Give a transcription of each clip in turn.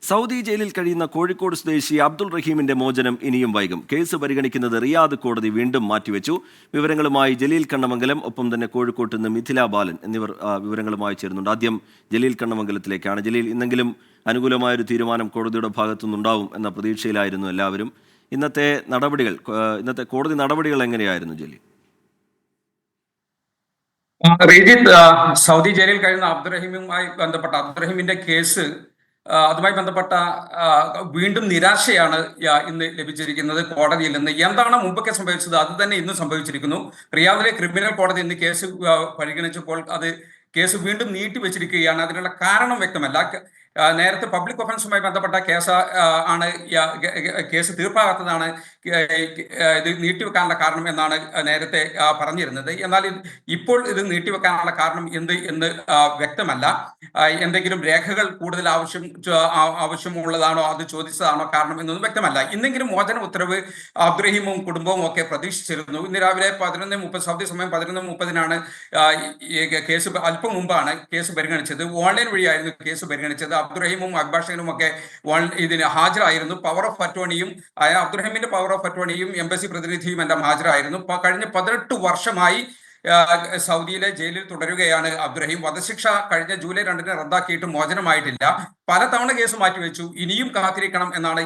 Saudi ജയിലിൽ കഴിയുന്ന കോഴിക്കോട് സ്വദേശി അബ്ദുൾ റഹീമിന്റെ മോചനം ഇനിയും വൈകും. കേസ് പരിഗണിക്കുന്നത് റിയാദ് കോടതി വീണ്ടും മാറ്റിവെച്ചു. വിവരങ്ങളുമായി ജലീൽ കണ്ണമംഗലം, ഒപ്പം തന്നെ കോഴിക്കോട്ട് നിന്ന് മിഥില ബാലൻ എന്നിവർ വിവരങ്ങളുമായി ചേരുന്നുണ്ട്. ആദ്യം ജലീൽ കണ്ണമംഗലത്തിലേക്കാണ്. ജലീൽ, ഇന്നെങ്കിലും അനുകൂലമായൊരു തീരുമാനം കോടതിയുടെ ഭാഗത്തുനിന്നുണ്ടാവും എന്ന പ്രതീക്ഷയിലായിരുന്നു എല്ലാവരും. ഇന്നത്തെ കോടതി നടപടികൾ എങ്ങനെയായിരുന്നു ജലീൽ? റീജിത്ത്, സൗദി ജയിലിൽ കഴിയുന്ന അബ്ദുറഹീമിന്റെ കേസ്, അതുമായി ബന്ധപ്പെട്ട വീണ്ടും നിരാശയാണ് ഇന്ന് ലഭിച്ചിരിക്കുന്നത് കോടതിയിൽ നിന്ന്. എന്താണ് മുമ്പൊക്കെ സംഭവിച്ചത് അത് തന്നെ ഇന്ന് സംഭവിച്ചിരിക്കുന്നു. റിയാദിലെ ക്രിമിനൽ കോടതി ഇന്ന് കേസ് പരിഗണിച്ചപ്പോൾ കേസ് വീണ്ടും നീട്ടിവെച്ചിരിക്കുകയാണ്. അതിനുള്ള കാരണം വ്യക്തമല്ല. നേരത്തെ പബ്ലിക് ഒഫൻസുമായി ബന്ധപ്പെട്ട കേസ് തീർപ്പാകാത്തതാണ് ഇത് നീട്ടിവെക്കാനുള്ള കാരണം എന്നാണ് നേരത്തെ പറഞ്ഞിരുന്നത്. എന്നാൽ ഇപ്പോൾ ഇത് നീട്ടിവെക്കാനുള്ള കാരണം എന്ന് വ്യക്തമല്ല. എന്തെങ്കിലും രേഖകൾ കൂടുതൽ ആവശ്യമുള്ളതാണോ, അത് ചോദിച്ചതാണോ കാരണം എന്നൊന്നും വ്യക്തമല്ല. ഇന്നെങ്കിലും മോചന ഉത്തരവ് അബ്ദുറഹീമും കുടുംബവും ഒക്കെ പ്രതീക്ഷിച്ചിരുന്നു. ഇന്ന് രാവിലെ 11:30 സൗദി സമയം 11:30 കേസ്, അല്പം മുമ്പാണ് കേസ് പരിഗണിച്ചത്. ഓൺലൈൻ വഴിയായിരുന്നു കേസ് പരിഗണിച്ചത്. അബ്ദുറഹീമും അഭിഭാഷകനും ഒക്കെ ഇതിന് ഹാജരായിരുന്നു. പവർ ഓഫ് അറ്റോർണിയും അബ്ദുറഹീമിന്റെ പവർ ഓഫ് അറ്റോർണിയും എംബസി പ്രതിനിധിയും എല്ലാം ഹാജരായിരുന്നു. കഴിഞ്ഞ 18 വർഷമായി സൗദിയിലെ ജയിലിൽ തുടരുകയാണ് അബ്ദുറഹീം. വധശിക്ഷ കഴിഞ്ഞ ജൂലൈ 2 റദ്ദാക്കിയിട്ട് മോചനമായിട്ടില്ല. പലതവണ കേസ് മാറ്റിവെച്ചു. ഇനിയും കാത്തിരിക്കണം എന്നാണ്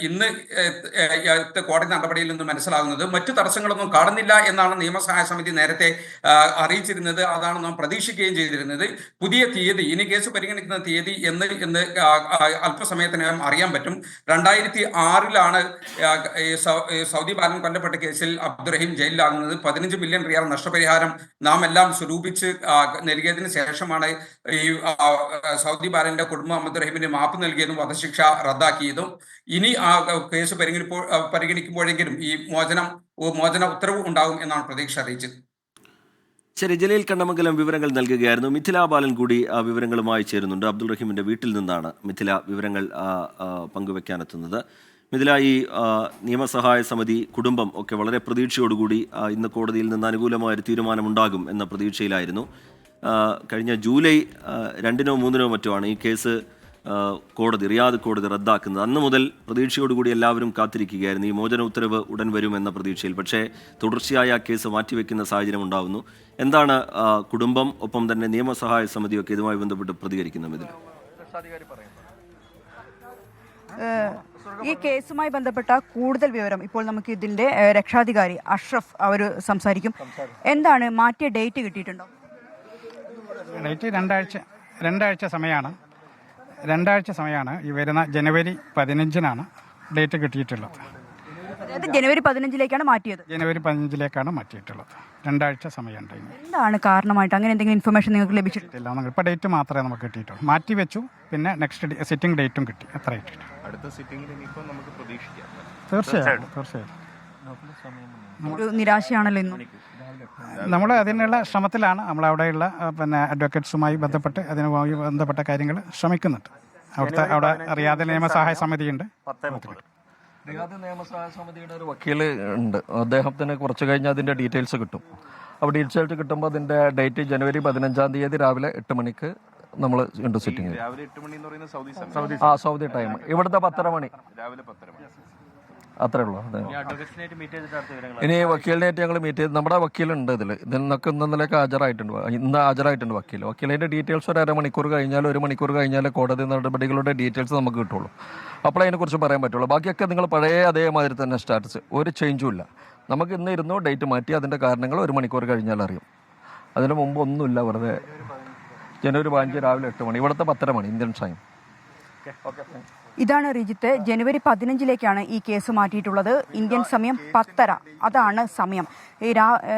ഇന്ന് കോടതി നടപടിയിൽ നിന്ന് മനസ്സിലാകുന്നത്. മറ്റു തടസ്സങ്ങളൊന്നും കാണുന്നില്ല എന്നാണ് നിയമസഹായ സമിതി നേരത്തെ അറിയിച്ചിരുന്നത്. അതാണ് നാം പ്രതീക്ഷിക്കുകയും ചെയ്തിരുന്നത്. പുതിയ തീയതി, ഇനി കേസ് പരിഗണിക്കുന്ന തീയതി എന്ന് അല്പസമയത്തിനകം അറിയാൻ പറ്റും. 2006 സൗദി ബാലൻ കൊല്ലപ്പെട്ട കേസിൽ അബ്ദുറഹീം ജയിലിലാകുന്നത്. 15 മില്യൺ റിയാൽ നഷ്ടപരിഹാരം നാം എല്ലാം സ്വരൂപിച്ച് നൽകിയതിനു ശേഷമാണ് ഈ സൗദി ബാലന്റെ കുടുംബം അബ്ദുറഹീമിന് മാപ്പ് നൽകിയതും വധശിക്ഷ റദ്ദാക്കിയതും. ഇനി ആ കേസ് പരിഗണിക്കുമ്പോഴെങ്കിലും ഈ മോചന ഉത്തരവ് ഉണ്ടാകും എന്നാണ് പ്രതീക്ഷ അറിയിച്ചത്. ശരി, ജലീൽ കണ്ണമംഗലം വിവരങ്ങൾ നൽകുകയായിരുന്നു. മിഥില ബാലൻ കൂടി ആ വിവരങ്ങളുമായി ചേരുന്നുണ്ട്. അബ്ദുൾ റഹീമിന്റെ വീട്ടിൽ നിന്നാണ് മിഥില വിവരങ്ങൾ പങ്കുവെക്കാനെത്തുന്നത്. മിഥില, ഈ നിയമസഹായ സമിതി, കുടുംബം ഒക്കെ വളരെ പ്രതീക്ഷയോടുകൂടി ഇന്ന് കോടതിയിൽ നിന്ന് അനുകൂലമായൊരു തീരുമാനമുണ്ടാകും എന്ന പ്രതീക്ഷയിലായിരുന്നു. കഴിഞ്ഞ ജൂലൈ 2-നോ 3-നോ മറ്റോ ആണ് ഈ കേസ് റിയാദ് കോടതി റദ്ദാക്കുന്നത്. അന്ന് മുതൽ പ്രതീക്ഷയോടുകൂടി എല്ലാവരും കാത്തിരിക്കുകയായിരുന്നു ഈ മോചന ഉത്തരവ് ഉടൻ വരുമെന്ന പ്രതീക്ഷയിൽ. പക്ഷേ തുടർച്ചയായി ആ കേസ് മാറ്റിവെക്കുന്ന സാഹചര്യം ഉണ്ടാകുന്നു. എന്താണ് കുടുംബം, ഒപ്പം തന്നെ നിയമസഹായ സമിതിയൊക്കെ ഇതുമായി ബന്ധപ്പെട്ട് പ്രതികരിക്കുന്നത്? ഇതിൽ ഈ കേസുമായി ബന്ധപ്പെട്ട കൂടുതൽ വിവരം ഇപ്പോൾ നമുക്ക് ഇതിന്റെ രക്ഷാധികാരി അഷ്റഫ് അവർ സംസാരിക്കും. എന്താണ് മാറ്റിയ ഡേറ്റ് കിട്ടിയിട്ടുണ്ടോ? ഡേറ്റ് രണ്ടാഴ്ച സമയമാണ്. ഈ വരുന്ന ജനുവരി 15-നാണ് ഡേറ്റ് കിട്ടിയിട്ടുള്ളത്. ജനുവരി 15-ലേക്കാണ് മാറ്റിയത്. ജനുവരി 15-ലേക്കാണ് മാറ്റിയിട്ടുള്ളത്. 2 ആഴ്ച സമയമുണ്ട്. എന്താണ് കാരണമായിട്ട് അങ്ങനെ എന്തെങ്കിലും ഇൻഫർമേഷൻ നിങ്ങൾക്ക് ലഭിച്ചിട്ടില്ല? ഇപ്പോൾ ഡേറ്റ് മാത്രമേ നമുക്ക് കിട്ടിയിട്ടുള്ളൂ. മാറ്റി വെച്ചു, പിന്നെ നെക്സ്റ്റ് സിറ്റിംഗ് ഡേറ്റും കിട്ടി. അത്ര തീർച്ചയായും ഒരു നിരാശയാണല്ലോ ഇന്നും. നമ്മൾ അതിനുള്ള ശ്രമത്തിലാണ്. നമ്മളവിടെയുള്ള അഡ്വക്കേറ്റ്സുമായി ബന്ധപ്പെട്ട് അതിനുമായി ബന്ധപ്പെട്ട കാര്യങ്ങൾ ശ്രമിക്കുന്നുണ്ട്. അവിടെ റിയാദ് നിയമസഹായ സമിതിയുണ്ട്. റിയാദ് നിയമസഹായ സമിതിയുടെ ഒരു വക്കീൽ ഉണ്ട്. അദ്ദേഹത്തിന് കുറച്ച് കഴിഞ്ഞ് അതിൻ്റെ ഡീറ്റെയിൽസ് കിട്ടും. അപ്പോൾ ഡീറ്റെയിൽസ് കിട്ടുമ്പോൾ അതിൻ്റെ ഡേറ്റ് ജനുവരി 15 രാവിലെ 8 മണിക്ക് നമ്മൾ ഉണ്ട് സിറ്റിംഗ്. സൗദി ടൈം, ഇവിടുത്തെ 10:30 മണി അത്രേ ഉള്ളൂ. ഇനി വക്കീലിനായിട്ട് ഞങ്ങൾ മീറ്റ് ചെയ്ത്, നമ്മുടെ വക്കീലുണ്ട് ഇതിനൊക്കെ ഇന്നലേക്ക് ഹാജരായിട്ടുണ്ട് വക്കീലിൻ്റെ ഡീറ്റെയിൽസ് ഒരു അരമണിക്കൂർ കഴിഞ്ഞാൽ 1 മണിക്കൂർ കഴിഞ്ഞാൽ കോടതി നടപടികളുടെ ഡീറ്റെയിൽസ് നമുക്ക് കിട്ടുള്ളൂ. അപ്പോൾ അതിനെക്കുറിച്ച് പറയാൻ പറ്റുള്ളൂ. ബാക്കിയൊക്കെ നിങ്ങൾ പഴയ അതേമാതിരി തന്നെ സ്റ്റാറ്റസ്, ഒരു ചേഞ്ചും ഇല്ല. നമുക്ക് ഇന്ന് ഇരുന്നു, ഡേറ്റ് മാറ്റി, അതിൻ്റെ കാരണങ്ങൾ 1 മണിക്കൂർ കഴിഞ്ഞാൽ അറിയും. അതിന് മുമ്പ് ഒന്നുമില്ല. വെറുതെ ജനുവരി 15 രാവിലെ 8 മണി, ഇവിടുത്തെ 10:30 മണി ഇന്ത്യൻ ടൈം. ഇതാണ് റിജിത്ത്. ജനുവരി 15-ലേക്കാണ് ഈ കേസ് മാറ്റിയിട്ടുള്ളത്. ഇന്ത്യൻ സമയം 10:30 അതാണ് സമയം.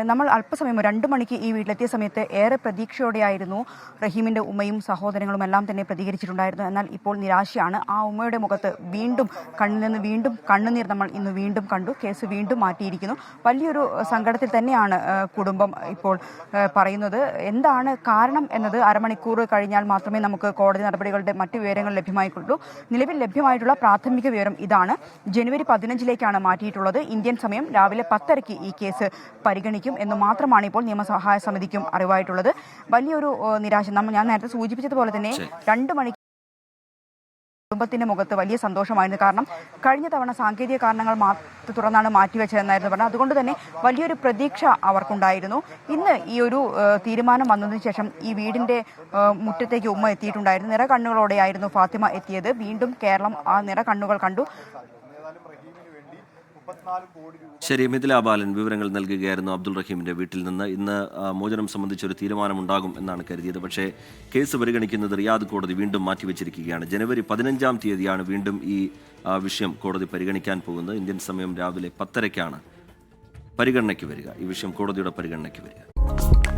നമ്മൾ അല്പസമയം 2 മണിക്ക് ഈ വീട്ടിലെത്തിയ സമയത്ത് ഏറെ പ്രതീക്ഷയോടെയായിരുന്നു റഹീമിന്റെ ഉമ്മയും സഹോദരങ്ങളും എല്ലാം തന്നെ പ്രതികരിച്ചിട്ടുണ്ടായിരുന്നു. എന്നാൽ ഇപ്പോൾ നിരാശയാണ്. ആ ഉമ്മയുടെ മുഖത്ത് കണ്ണിൽ നിന്ന് വീണ്ടും കണ്ണുനീർ നമ്മൾ ഇന്ന് വീണ്ടും കണ്ടു. കേസ് വീണ്ടും മാറ്റിയിരിക്കുന്നു. വലിയൊരു സങ്കടത്തിൽ തന്നെയാണ് കുടുംബം ഇപ്പോൾ പറയുന്നത്. എന്താണ് കാരണം എന്നത് അരമണിക്കൂർ കഴിഞ്ഞാൽ മാത്രമേ നമുക്ക് കോടതി നടപടികളുടെ മറ്റു വിവരങ്ങൾ ലഭ്യമായിട്ടുള്ളൂ. നിലവിൽ ലഭ്യമായിട്ടുള്ള പ്രാഥമിക വിവരം ഇതാണ്. ജനുവരി 15-ലേക്കാണ് മാറ്റിയിട്ടുള്ളത്. ഇന്ത്യൻ സമയം രാവിലെ 10:30 ഈ കേസ് പരിഗണിക്കും എന്ന് മാത്രമാണ് ഇപ്പോൾ നിയമസഹായ സമിതിക്കും അറിവായിട്ടുള്ളത്. വലിയൊരു നിരാശ. ഞാൻ നേരത്തെ സൂചിപ്പിച്ചതുപോലെ തന്നെ 2 മണിക്ക് കുടുംബത്തിന്റെ മുഖത്ത് വലിയ സന്തോഷമായിരുന്നു. കാരണം കഴിഞ്ഞ തവണ സാങ്കേതിക കാരണങ്ങൾ തുടർന്നാണ് മാറ്റിവെച്ചതെന്നായിരുന്നു പറഞ്ഞത്. അതുകൊണ്ട് തന്നെ വലിയൊരു പ്രതീക്ഷ അവർക്കുണ്ടായിരുന്നു. ഇന്ന് ഈ ഒരു തീരുമാനം വന്നതിന് ശേഷം ഈ വീടിന്റെ മുറ്റത്തേക്ക് ഉമ്മ എത്തിയിട്ടുണ്ടായിരുന്നു. നിറകണ്ണുകളോടെയായിരുന്നു ഫാത്തിമ എത്തിയത്. വീണ്ടും കേരളം ആ നിറകണ്ണുകൾ കണ്ടു. ശരി, മിഥില ബാലൻ വിവരങ്ങൾ നൽകുകയായിരുന്നു അബ്ദുൾ റഹീമിന്റെ വീട്ടിൽ നിന്ന്. ഇന്ന് മോചനം സംബന്ധിച്ചൊരു തീരുമാനമുണ്ടാകും എന്നാണ് കരുതിയത്. പക്ഷേ കേസ് പരിഗണിക്കുന്നത് റിയാദ് കോടതി വീണ്ടും മാറ്റിവെച്ചിരിക്കുകയാണ്. ജനുവരി 15-ാം തീയതിയാണ് വീണ്ടും ഈ വിഷയം കോടതി പരിഗണിക്കാൻ പോകുന്നത്. ഇന്ത്യൻ സമയം രാവിലെ 10:30-ക്കാണ് പരിഗണനയ്ക്ക് വരിക. ഈ വിഷയം കോടതിയുടെ പരിഗണനയ്ക്ക് വരിക.